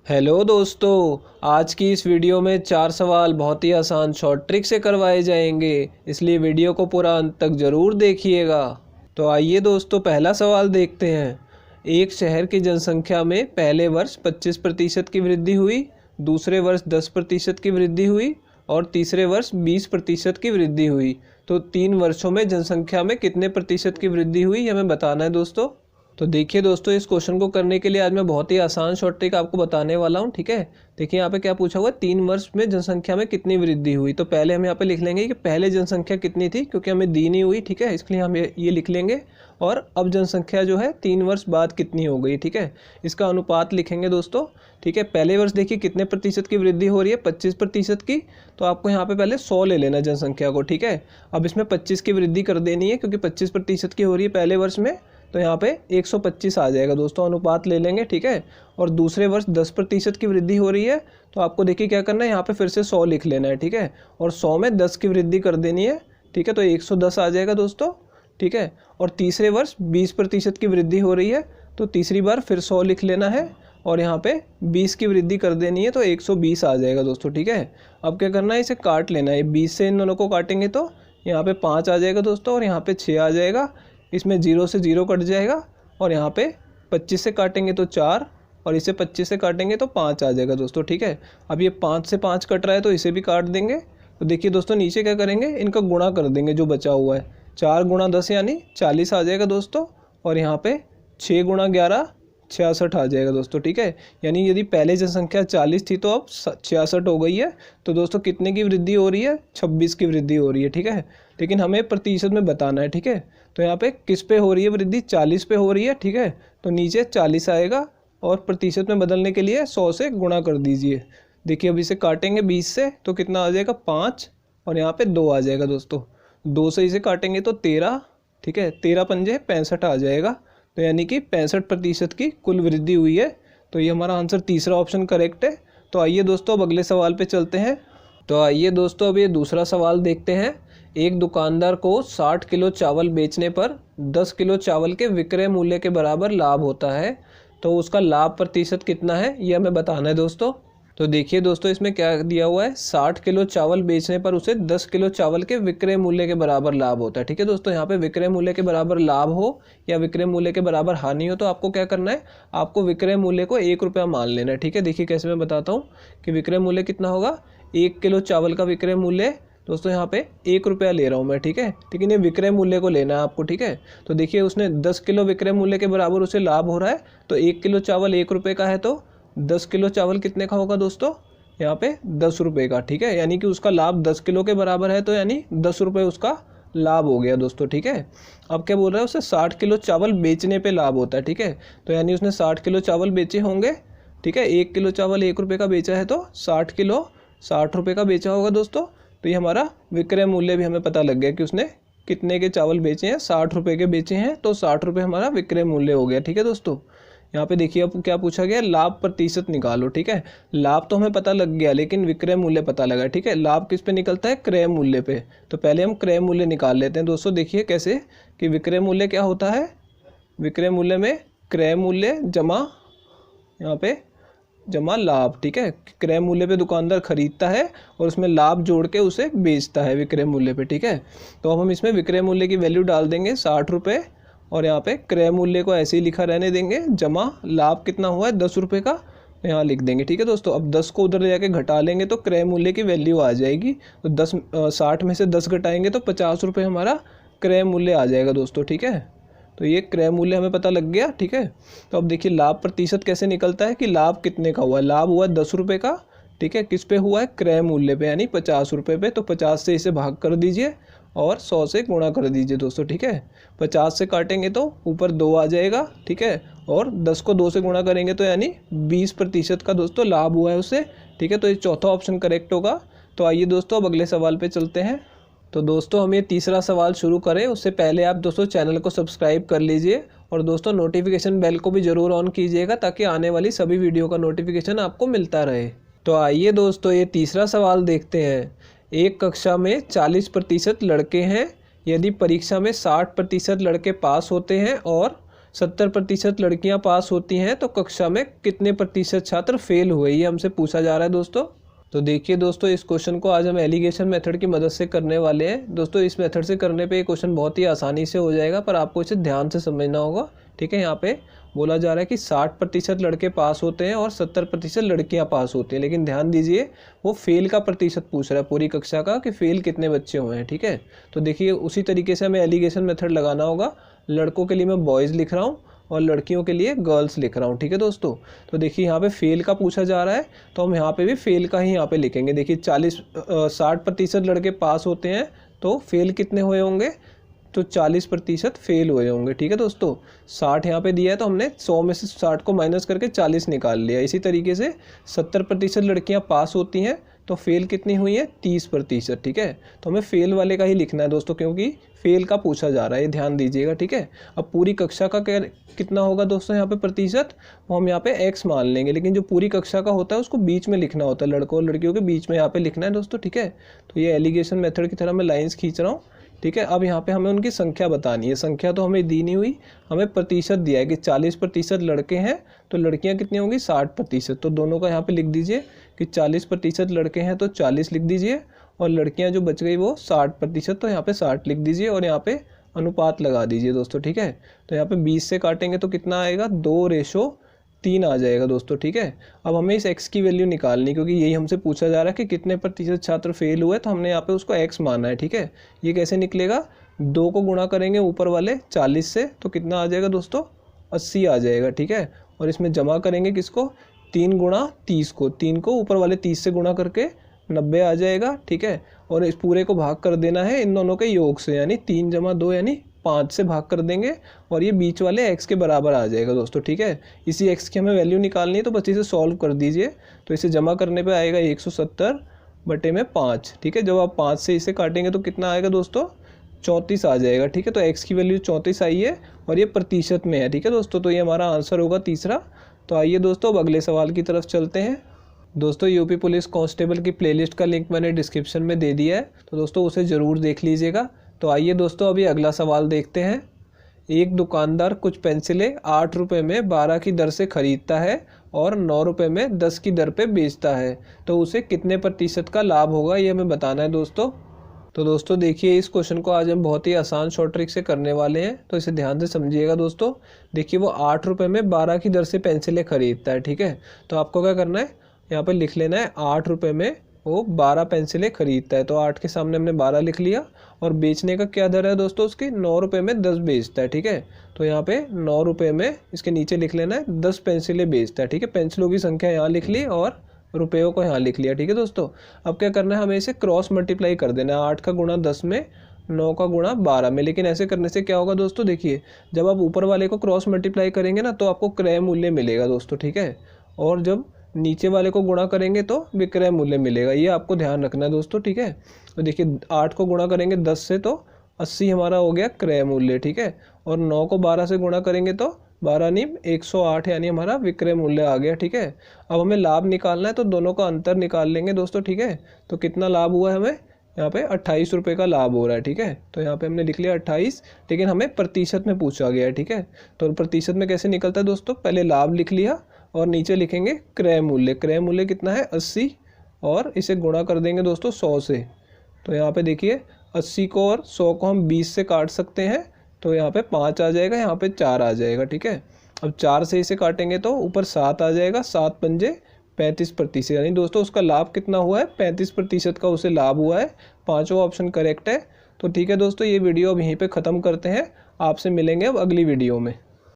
Hello दोस्तों, आज की इस वीडियो में 4 सवाल बहुत ही आसान शॉर्ट ट्रिक से करवाए जाएंगे, इसलिए वीडियो को पूरा अंत तक ज़रूर देखिएगा। तो आइए दोस्तों, पहला सवाल देखते हैं। एक शहर की जनसंख्या में पहले वर्ष 25% की वृद्धि हुई, दूसरे वर्ष 10% की वृद्धि हुई और तीसरे वर्ष 20% की वृद्धि हुई। तो 3 वर्षों में जनसंख्या में कितने प्रतिशत की वृद्धि हुई, हमें बताना है दोस्तों। तो देखिए दोस्तों, इस क्वेश्चन को करने के लिए आज मैं बहुत ही आसान शॉर्ट ट्रिक आपको बताने वाला हूं। ठीक है, देखिए यहाँ पे क्या पूछा हुआ है, 3 वर्ष में जनसंख्या में कितनी वृद्धि हुई। तो पहले हम यहाँ पे लिख लेंगे कि पहले जनसंख्या कितनी थी, क्योंकि हमें दी नहीं हुई। ठीक है, इसलिए हम ये लिख लेंगे। और अब जनसंख्या जो है 3 वर्ष बाद कितनी हो गई। ठीक है, इसका अनुपात लिखेंगे दोस्तों। ठीक है, पहले वर्ष देखिए कितने प्रतिशत की वृद्धि हो रही है, 25% की। तो आपको यहाँ पे पहले 100 ले लेना जनसंख्या को। ठीक है, अब इसमें 25 की वृद्धि कर देनी है, क्योंकि 25% की हो रही है पहले वर्ष में। तो यहाँ पे 125 आ जाएगा दोस्तों, अनुपात ले लेंगे। ठीक है, और दूसरे वर्ष 10% की वृद्धि हो रही है, तो आपको देखिए क्या करना है, यहाँ पे फिर से 100 लिख लेना है। ठीक है, और 100 में 10 की वृद्धि कर देनी है। ठीक है, तो 110 आ जाएगा दोस्तों। ठीक है, और तीसरे वर्ष 20% की वृद्धि हो रही है, तो तीसरी बार फिर 100 लिख लेना है और यहाँ पे 20 की वृद्धि कर देनी है, तो 120 आ जाएगा दोस्तों। ठीक है, अब क्या करना है, इसे काट लेना है। 20 से इन दोनों को काटेंगे तो यहाँ पे 5 आ जाएगा दोस्तों, और यहाँ पे 6 आ जाएगा। इसमें 0 से 0 कट जाएगा, और यहाँ पे 25 से काटेंगे तो 4, और इसे 25 से काटेंगे तो 5 आ जाएगा दोस्तों। ठीक है, अब ये 5 से 5 कट रहा है, तो इसे भी काट देंगे। तो देखिए दोस्तों, नीचे क्या करेंगे, इनका गुणा कर देंगे जो बचा हुआ है। 4 गुणा 10 यानी 40 आ जाएगा दोस्तों, और यहाँ पे 6 गुणा 11 66 आ जाएगा दोस्तों। ठीक है, यानी यदि पहले जनसंख्या 40 थी तो अब 66 हो गई है। तो दोस्तों कितने की वृद्धि हो रही है, 26 की वृद्धि हो रही है। ठीक है, लेकिन हमें प्रतिशत में बताना है। ठीक है, तो यहाँ पे किस पे हो रही है वृद्धि, 40 पे हो रही है। ठीक है, तो नीचे 40 आएगा, और प्रतिशत में बदलने के लिए 100 से गुणा कर दीजिए। देखिए अब इसे काटेंगे 20 से, तो कितना आ जाएगा, 5, और यहाँ पे 2 आ जाएगा दोस्तों। 2 से इसे काटेंगे तो 13। ठीक है, 13 पंजे 65 आ जाएगा। तो यानी कि 65% की कुल वृद्धि हुई है। तो ये हमारा आंसर तीसरा ऑप्शन करेक्ट है। तो आइए दोस्तों, अब अगले सवाल पे चलते हैं। तो आइए दोस्तों, अब ये दूसरा सवाल देखते हैं। एक दुकानदार को 60 किलो चावल बेचने पर 10 किलो चावल के विक्रय मूल्य के बराबर लाभ होता है। तो उसका लाभ प्रतिशत कितना है, ये हमें बताना है दोस्तों। तो देखिए दोस्तों, इसमें क्या दिया हुआ है, 60 किलो चावल बेचने पर उसे 10 किलो चावल के विक्रय मूल्य के बराबर लाभ होता है। ठीक है दोस्तों, यहाँ पे विक्रय मूल्य के बराबर लाभ हो या विक्रय मूल्य के बराबर हानि हो, तो आपको क्या करना है, आपको विक्रय मूल्य को 1 रुपया मान लेना है। ठीक है, देखिए कैसे मैं बताता हूँ कि विक्रय मूल्य कितना होगा। 1 किलो चावल का विक्रय मूल्य दोस्तों यहाँ पे 1 रुपया ले रहा हूँ मैं। ठीक है, लेकिन ये विक्रय मूल्य को लेना है आपको। ठीक है, तो देखिए उसने 10 किलो विक्रय मूल्य के बराबर उसे लाभ हो रहा है, तो 1 किलो चावल 1 रुपये का है, तो 10 किलो चावल कितने का होगा दोस्तों, यहाँ पे 10 रुपये का। ठीक है, यानी कि उसका लाभ 10 किलो के बराबर है, तो यानी 10 रुपये उसका लाभ हो गया दोस्तों। ठीक है, अब क्या बोल रहा है, उसे 60 किलो चावल बेचने पे लाभ होता है। ठीक है, तो यानी उसने 60 किलो चावल बेचे होंगे। ठीक है, 1 किलो चावल 1 रुपये का बेचा है, तो 60 किलो 60 रुपये का बेचा होगा दोस्तों। तो ये हमारा विक्रय मूल्य भी हमें पता लग गया कि उसने कितने के चावल बेचे हैं, 60 रुपये के बेचे हैं, तो 60 रुपये हमारा विक्रय मूल्य हो गया। ठीक है दोस्तों, यहाँ पे देखिए अब क्या पूछा गया, लाभ प्रतिशत निकालो। ठीक है, लाभ तो हमें पता लग गया, लेकिन विक्रय मूल्य पता लगा। ठीक है, लाभ किस पे निकलता है, क्रय मूल्य पे। तो पहले हम क्रय मूल्य निकाल लेते हैं दोस्तों। देखिए कैसे, कि विक्रय मूल्य क्या होता है, विक्रय मूल्य में क्रय मूल्य जमा यहाँ पे जमा लाभ। ठीक है, क्रय मूल्य पे दुकानदार खरीदता है और उसमें लाभ जोड़ के उसे बेचता है विक्रय मूल्य पे। ठीक है, तो अब हम इसमें विक्रय मूल्य की वैल्यू डाल देंगे 60 रुपये, और यहाँ पे क्रय मूल्य को ऐसे ही लिखा रहने देंगे, जमा लाभ कितना हुआ है 10 रुपये का, तो यहाँ लिख देंगे। ठीक है दोस्तों, अब 10 को उधर ले जाके घटा लेंगे तो क्रय मूल्य की वैल्यू आ जाएगी। तो 60 में से 10 घटाएंगे तो 50 रुपये हमारा क्रय मूल्य आ जाएगा दोस्तों। ठीक है, तो ये क्रय मूल्य हमें पता लग गया। ठीक है, तो अब देखिए लाभ प्रतिशत कैसे निकलता है, कि लाभ कितने का हुआ है, लाभ हुआ 10 रुपये का। ठीक है, किस पे हुआ है, क्रय मूल्य पे, यानी 50 रुपये पे। तो 50 से इसे भाग कर दीजिए और 100 से गुणा कर दीजिए दोस्तों। ठीक है, 50 से काटेंगे तो ऊपर 2 आ जाएगा। ठीक है, और 10 को 2 से गुणा करेंगे तो यानी 20% का दोस्तों लाभ हुआ है उससे। ठीक है, तो ये चौथा ऑप्शन करेक्ट होगा। तो आइए दोस्तों, अब अगले सवाल पे चलते हैं। तो दोस्तों हम ये तीसरा सवाल शुरू करें उससे पहले आप दोस्तों चैनल को सब्सक्राइब कर लीजिए, और दोस्तों नोटिफिकेशन बेल को भी ज़रूर ऑन कीजिएगा, ताकि आने वाली सभी वीडियो का नोटिफिकेशन आपको मिलता रहे। तो आइए दोस्तों, ये तीसरा सवाल देखते हैं। एक कक्षा में 40% लड़के हैं, यदि परीक्षा में 60% लड़के पास होते हैं और 70% लड़कियां पास होती हैं तो कक्षा में कितने प्रतिशत छात्र फेल हुए, ये हमसे पूछा जा रहा है दोस्तों। तो देखिए दोस्तों, इस क्वेश्चन को आज हम एलिगेशन मेथड की मदद से करने वाले हैं। दोस्तों इस मेथड से करने पे ये क्वेश्चन बहुत ही आसानी से हो जाएगा, पर आपको इसे ध्यान से समझना होगा। ठीक है, यहाँ पे बोला जा रहा है कि 60% लड़के पास होते हैं और 70% लड़कियां पास होती हैं, लेकिन ध्यान दीजिए वो फेल का प्रतिशत पूछ रहा है पूरी कक्षा का, कि फेल कितने बच्चे हुए हैं। ठीक है, तो देखिए उसी तरीके से हमें एलिगेशन मेथड लगाना होगा। लड़कों के लिए मैं बॉयज़ लिख रहा हूँ और लड़कियों के लिए गर्ल्स लिख रहा हूँ। ठीक है दोस्तों, तो देखिए यहाँ पे फेल का पूछा जा रहा है, तो हम यहाँ पे भी फेल का ही यहाँ पे लिखेंगे। देखिए 60% लड़के पास होते हैं तो फेल कितने हुए होंगे, तो 40% फेल हुए होंगे। ठीक है दोस्तों, 60 यहाँ पे दिया है तो हमने 100 में से 60 को माइनस करके 40 निकाल लिया। इसी तरीके से 70% लड़कियाँ पास होती हैं तो फेल कितनी हुई है, 30%। ठीक है, तो हमें फेल वाले का ही लिखना है दोस्तों, क्योंकि फेल का पूछा जा रहा है, ये ध्यान दीजिएगा। ठीक है, अब पूरी कक्षा का कितना होगा दोस्तों यहाँ पे प्रतिशत, वो हम यहाँ पे x मान लेंगे, लेकिन जो पूरी कक्षा का होता है उसको बीच में लिखना होता है, लड़कों और लड़कियों के बीच में यहाँ पे लिखना है दोस्तों। ठीक है, तो ये एलिगेशन मेथड की तरह मैं लाइन्स खींच रहा हूँ। ठीक है, अब यहाँ पे हमें उनकी संख्या बतानी है। संख्या तो हमें दी नहीं हुई, हमें प्रतिशत दिया है कि 40% लड़के हैं तो लड़कियाँ कितनी होंगी, 60%। तो दोनों का यहाँ पे लिख दीजिए कि 40% लड़के हैं तो 40 लिख दीजिए, और लड़कियाँ जो बच गई वो 60%, तो यहाँ पे 60 लिख दीजिए और यहाँ पे अनुपात लगा दीजिए दोस्तों। ठीक है, तो यहाँ पे 20 से काटेंगे तो कितना आएगा, 2:3 आ जाएगा दोस्तों। ठीक है, अब हमें इस x की वैल्यू निकालनी, क्योंकि यही हमसे पूछा जा रहा है कि कितने प्रतिशत छात्र फेल हुए, तो हमने यहाँ पे उसको x माना है। ठीक है, ये कैसे निकलेगा, 2 को गुणा करेंगे ऊपर वाले 40 से तो कितना आ जाएगा दोस्तों, 80 आ जाएगा। ठीक है, और इसमें जमा करेंगे किसको, 3 गुणा 30 को, 3 को ऊपर वाले 30 से गुणा करके 90 आ जाएगा। ठीक है, और इस पूरे को भाग कर देना है इन दोनों के योग से, यानी 3 जमा 2 यानी 5 से भाग कर देंगे और ये बीच वाले x के बराबर आ जाएगा दोस्तों। ठीक है, इसी x की हमें वैल्यू निकालनी है, तो बस इसे सॉल्व कर दीजिए। तो इसे जमा करने पे आएगा 170/5। ठीक है, जब आप 5 से इसे काटेंगे तो कितना आएगा दोस्तों, 34 आ जाएगा। ठीक है, तो x की वैल्यू 34 आई है और ये प्रतिशत में है। ठीक है दोस्तों, तो ये हमारा आंसर होगा तीसरा। तो आइए दोस्तों अब अगले सवाल की तरफ चलते हैं। दोस्तों यूपी पुलिस कांस्टेबल की प्लेलिस्ट का लिंक मैंने डिस्क्रिप्शन में दे दिया है, तो दोस्तों उसे ज़रूर देख लीजिएगा। तो आइए दोस्तों अभी अगला सवाल देखते हैं। एक दुकानदार कुछ पेंसिलें 8 रुपये में 12 की दर से ख़रीदता है और 9 रुपये में 10 की दर पे बेचता है, तो उसे कितने प्रतिशत का लाभ होगा, ये हमें बताना है दोस्तों। तो दोस्तों देखिए, इस क्वेश्चन को आज हम बहुत ही आसान शॉर्ट ट्रिक से करने वाले हैं, तो इसे ध्यान से समझिएगा दोस्तों। देखिए वो 8 रुपये में 12 की दर से पेंसिलें खरीदता है। ठीक है, तो आपको क्या करना है, यहाँ पे लिख लेना है 8 रुपये में वो 12 पेंसिलें खरीदता है, तो 8 के सामने हमने 12 लिख लिया। और बेचने का क्या दर है दोस्तों उसकी, 9 रुपये में 10 बेचता है। ठीक है, तो यहाँ पे 9 रुपये में इसके नीचे लिख लेना है 10 पेंसिलें बेचता है। ठीक है, पेंसिलों की संख्या यहाँ लिख ली और रुपयों को यहाँ लिख लिया। ठीक है दोस्तों, अब क्या करना है, हमें इसे क्रॉस मल्टीप्लाई कर देना है, 8 का गुणा 10 में, 9 का गुणा 12 में। लेकिन ऐसे करने से क्या होगा दोस्तों, देखिए जब आप ऊपर वाले को क्रॉस मल्टीप्लाई करेंगे ना तो आपको क्रय मूल्य मिलेगा दोस्तों। ठीक है, और जब नीचे वाले को गुणा करेंगे तो विक्रय मूल्य मिलेगा, ये आपको ध्यान रखना है दोस्तों। ठीक है, तो देखिए 8 को गुणा करेंगे 10 से तो 80 हमारा हो गया क्रय मूल्य। ठीक है, और 9 को 12 से गुणा करेंगे तो 12 नीम 108 यानी हमारा विक्रय मूल्य आ गया। ठीक है, अब हमें लाभ निकालना है तो दोनों का अंतर निकाल लेंगे दोस्तों। ठीक है, तो कितना लाभ हुआ है, हमें यहाँ पे 28 रुपये का लाभ हो रहा है। ठीक है, तो यहाँ पे हमने लिख लिया 28, लेकिन हमें प्रतिशत में पूछा गया है। ठीक है, तो प्रतिशत में कैसे निकलता है दोस्तों, पहले लाभ लिख लिया और नीचे लिखेंगे क्रय मूल्य। क्रय मूल्य कितना है 80, और इसे गुणा कर देंगे दोस्तों 100 से। तो यहाँ पे देखिए 80 को और 100 को हम 20 से काट सकते हैं, तो यहाँ पे 5 आ जाएगा, यहाँ पे 4 आ जाएगा। ठीक है, अब 4 से इसे काटेंगे तो ऊपर 7 आ जाएगा, 7 पंजे 35%, यानी दोस्तों उसका लाभ कितना हुआ है, 35% का उसे लाभ हुआ है। पाँचों ऑप्शन करेक्ट है। तो ठीक है दोस्तों, ये वीडियो अब यहीं पे ख़त्म करते हैं, आपसे मिलेंगे अब अगली वीडियो में।